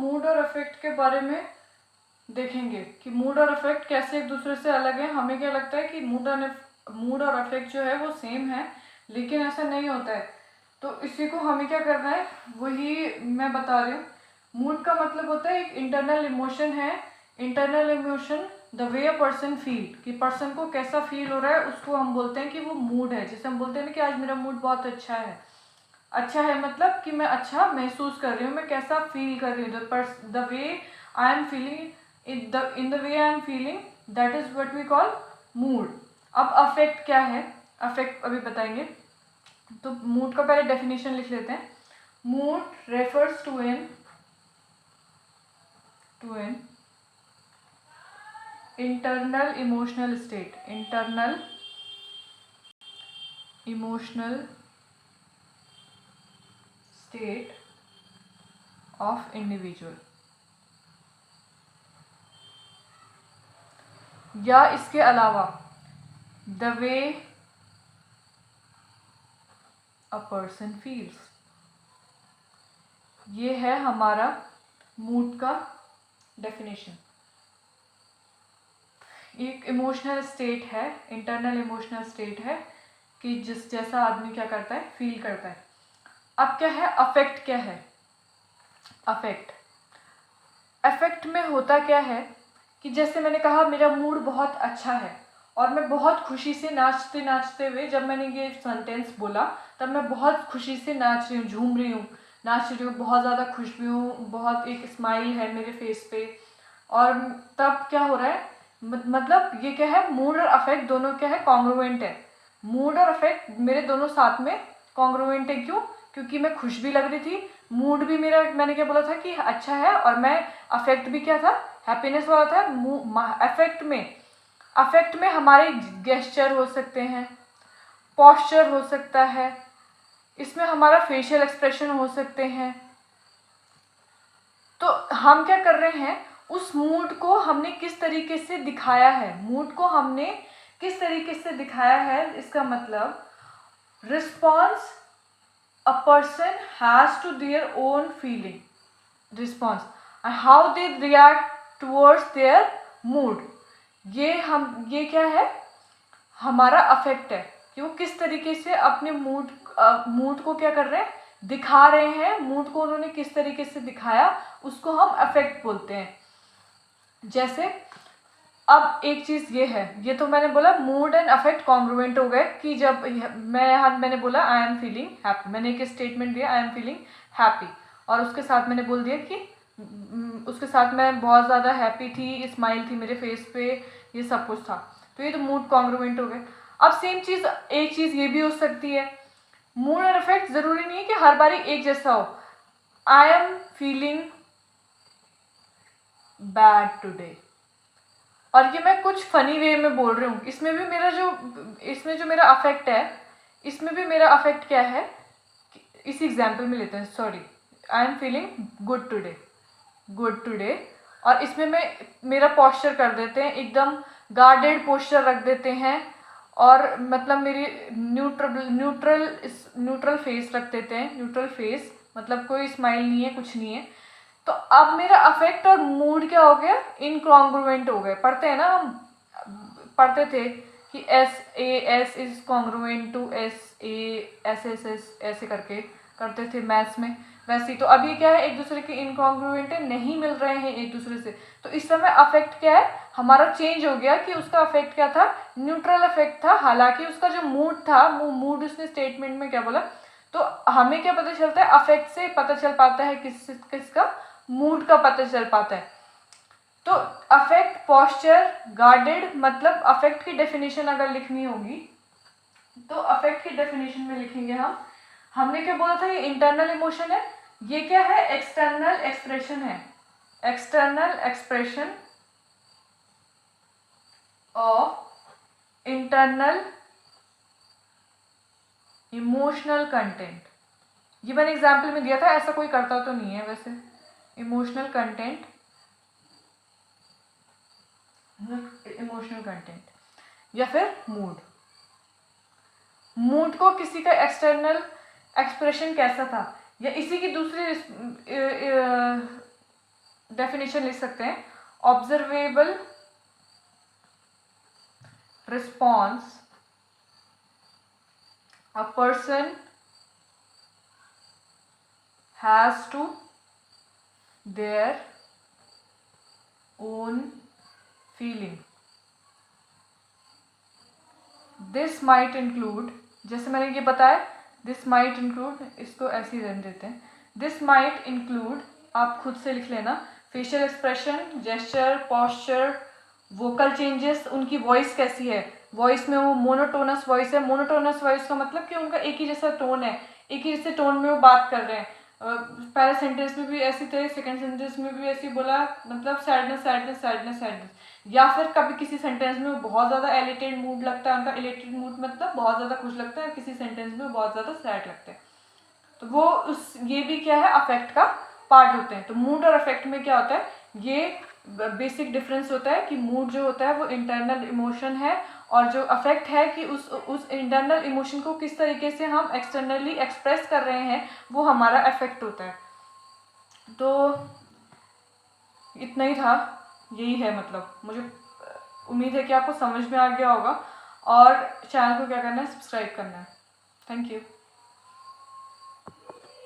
Mood और affect के बारे में देखेंगे कि मूड और अफेक्ट कैसे एक दूसरे से अलग है। हमें क्या लगता है कि मूड और अफेक्ट जो है वो सेम है, लेकिन ऐसा नहीं होता है। तो इसी को हमें क्या करना है, वही मैं बता रही हूँ। मूड का मतलब होता है एक इंटरनल इमोशन है। Internal emotion the way a person feel, कि पर्सन को कैसा फील हो रहा है उसको हम बोलते हैं कि वो मूड है। जैसे हम बोलते हैं ना कि आज मेरा मूड बहुत अच्छा है। अच्छा है मतलब कि मैं अच्छा महसूस कर रही हूँ, मैं कैसा फील कर रही हूँ। The way I am feeling, in the way I am feeling, that is what we call mood. अब अफेक्ट क्या है, अफेक्ट अभी बताएंगे। तो मूड का पहले डेफिनेशन लिख लेते हैं। Mood refers to an internal emotional state, internal emotional state of individual, या इसके अलावा the way a person feels. ये है हमारा मूड का डेफिनेशन। एक इमोशनल स्टेट है, इंटरनल इमोशनल स्टेट है कि जिस जैसा आदमी क्या करता है, फील करता है। अब क्या है अफेक्ट, क्या है अफेक्ट। अफेक्ट में होता क्या है कि जैसे मैंने कहा मेरा मूड बहुत अच्छा है और मैं बहुत खुशी से नाचते नाचते हुए, जब मैंने ये सेंटेंस बोला तब मैं बहुत खुशी से नाच रही हूँ, झूम रही हूँ, नाच रही हूँ, बहुत ज़्यादा खुश भी हूँ, बहुत एक स्माइल है मेरे फेस पे। और तब क्या हो रहा है, मतलब ये क्या है, मूड और अफेक्ट दोनों क्या है, कॉन्ग्रुएंट है। मूड और अफेक्ट मेरे दोनों साथ में कॉन्ग्रुएंट है। क्यों? क्योंकि मैं खुश भी लग रही थी, मूड भी मेरा, मैंने क्या बोला था कि अच्छा है, और मैं अफेक्ट भी क्या था, हैप्पीनेस वाला था। अफेक्ट में हमारे गेस्चर हो सकते हैं, पॉस्चर हो सकता है, इसमें हमारा फेशियल एक्सप्रेशन हो सकते हैं। तो हम क्या कर रहे हैं, उस मूड को हमने किस तरीके से दिखाया है, मूड को हमने किस तरीके से दिखाया है, इसका मतलब response a person has to their own feeling response, how they react towards their mood. ये क्या है, हमारा अफेक्ट है कि वो किस तरीके से अपने मूड को क्या कर रहे हैं, दिखा रहे हैं। मूड को उन्होंने किस तरीके से दिखाया, उसको हम अफेक्ट बोलते हैं। जैसे अब एक चीज ये है, ये तो मैंने बोला मूड एंड अफेक्ट कॉन्ग्रुएंट हो गए कि जब मैंने बोला आई एम फीलिंग हैप्पी, मैंने एक स्टेटमेंट दिया आई एम फीलिंग हैप्पी, और उसके साथ मैंने बोल दिया कि उसके साथ मैं बहुत ज़्यादा हैप्पी थी, स्माइल थी मेरे फेस पे, ये सब कुछ था। तो ये तो मूड कॉन्ग्रुएंट हो गए। अब सेम चीज़, एक चीज़ ये भी हो सकती है, मूड और अफेक्ट ज़रूरी नहीं है कि हर बारी एक जैसा हो। आई एम फीलिंग बैड टुडे, और ये मैं कुछ फनी वे में बोल रही हूँ, इसमें जो मेरा अफेक्ट है, इसमें भी मेरा अफेक्ट क्या है, इसी एग्जाम्पल में लेते हैं। Sorry, I am feeling good today, और इसमें मेरा पोस्चर कर देते हैं एकदम गार्डेड पोस्चर रख देते हैं, और मतलब मेरी न्यूट्रल फेस रख देते हैं। न्यूट्रल फेस मतलब कोई स्माइल नहीं है, कुछ नहीं है। तो अब मेरा अफेक्ट और मूड क्या हो गया, इनकॉन्ग्रुएंट हो गए। पढ़ते हैं ना हम, पढ़ते थे कि SAS is congruent to SASSS, ऐसे करके करते थे मैथ्स में। वैसे ही तो अभी क्या है, एक दूसरे के इनकॉन्ग्रुएंट है, नहीं मिल रहे हैं एक दूसरे से। तो इस समय अफेक्ट क्या है, हमारा चेंज हो गया कि उसका अफेक्ट क्या था, न्यूट्रल अफेक्ट था। हालांकि उसका जो मूड था, मूड उसने स्टेटमेंट में क्या बोला, तो हमें क्या पता चलता है, अफेक्ट से पता चल पाता है किसका मूड का पता चल पाता है। तो अफेक्ट, पोस्चर, गार्डेड, मतलब अफेक्ट की डेफिनेशन अगर लिखनी होगी तो अफेक्ट की डेफिनेशन में लिखेंगे हमने क्या बोला था, ये इंटरनल इमोशन है, ये क्या है, एक्सटर्नल एक्सप्रेशन है, external expression of internal emotional content. ये मैंने एग्जाम्पल में दिया था, ऐसा कोई करता तो नहीं है वैसे। इमोशनल कंटेंट या फिर मूड को किसी का एक्सटर्नल एक्सप्रेशन कैसा था, या इसी की दूसरी डेफिनेशन लिख सकते हैं, observable response a person has to their own feeling. This might include, जैसे मैंने ये बताया, दिस माइट इंक्लूड, इसको ऐसे ही रहने देते हैं, दिस माइट इंक्लूड, आप खुद से लिख लेना, facial expression, gesture, posture, vocal changes, उनकी वॉइस कैसी है, वॉइस में वो मोनोटोनस वॉइस है, मोनोटोनस वॉइस का मतलब कि उनका एक ही जैसा टोन है, एक ही जैसे टोन में वो बात कर रहे हैं, पहले सेंटेंस में भी ऐसी थे, सेकंड सेंटेंस में भी ऐसे बोला, मतलब सैडनेस सैडनेस सैडनेस सैडनेस, या फिर कभी किसी सेंटेंस में बहुत ज़्यादा एलिटेड मूड लगता है, उनका एलिटेड मूड मतलब बहुत ज़्यादा खुश लगता है, किसी सेंटेंस में बहुत ज़्यादा सैड लगता है, तो वो उस ये भी क्या है, अफेक्ट का पार्ट होते हैं। तो मूड और अफेक्ट में क्या होता है, ये बेसिक डिफरेंस होता है कि मूड जो होता है वो इंटरनल इमोशन है, और जो अफेक्ट है कि उस इंटरनल इमोशन को किस तरीके से हम एक्सटर्नली एक्सप्रेस कर रहे हैं, वो हमारा अफेक्ट होता है। तो इतना ही था, यही है, मतलब मुझे उम्मीद है कि आपको समझ में आ गया होगा, और चैनल को क्या करना है, सब्सक्राइब करना है। Thank you.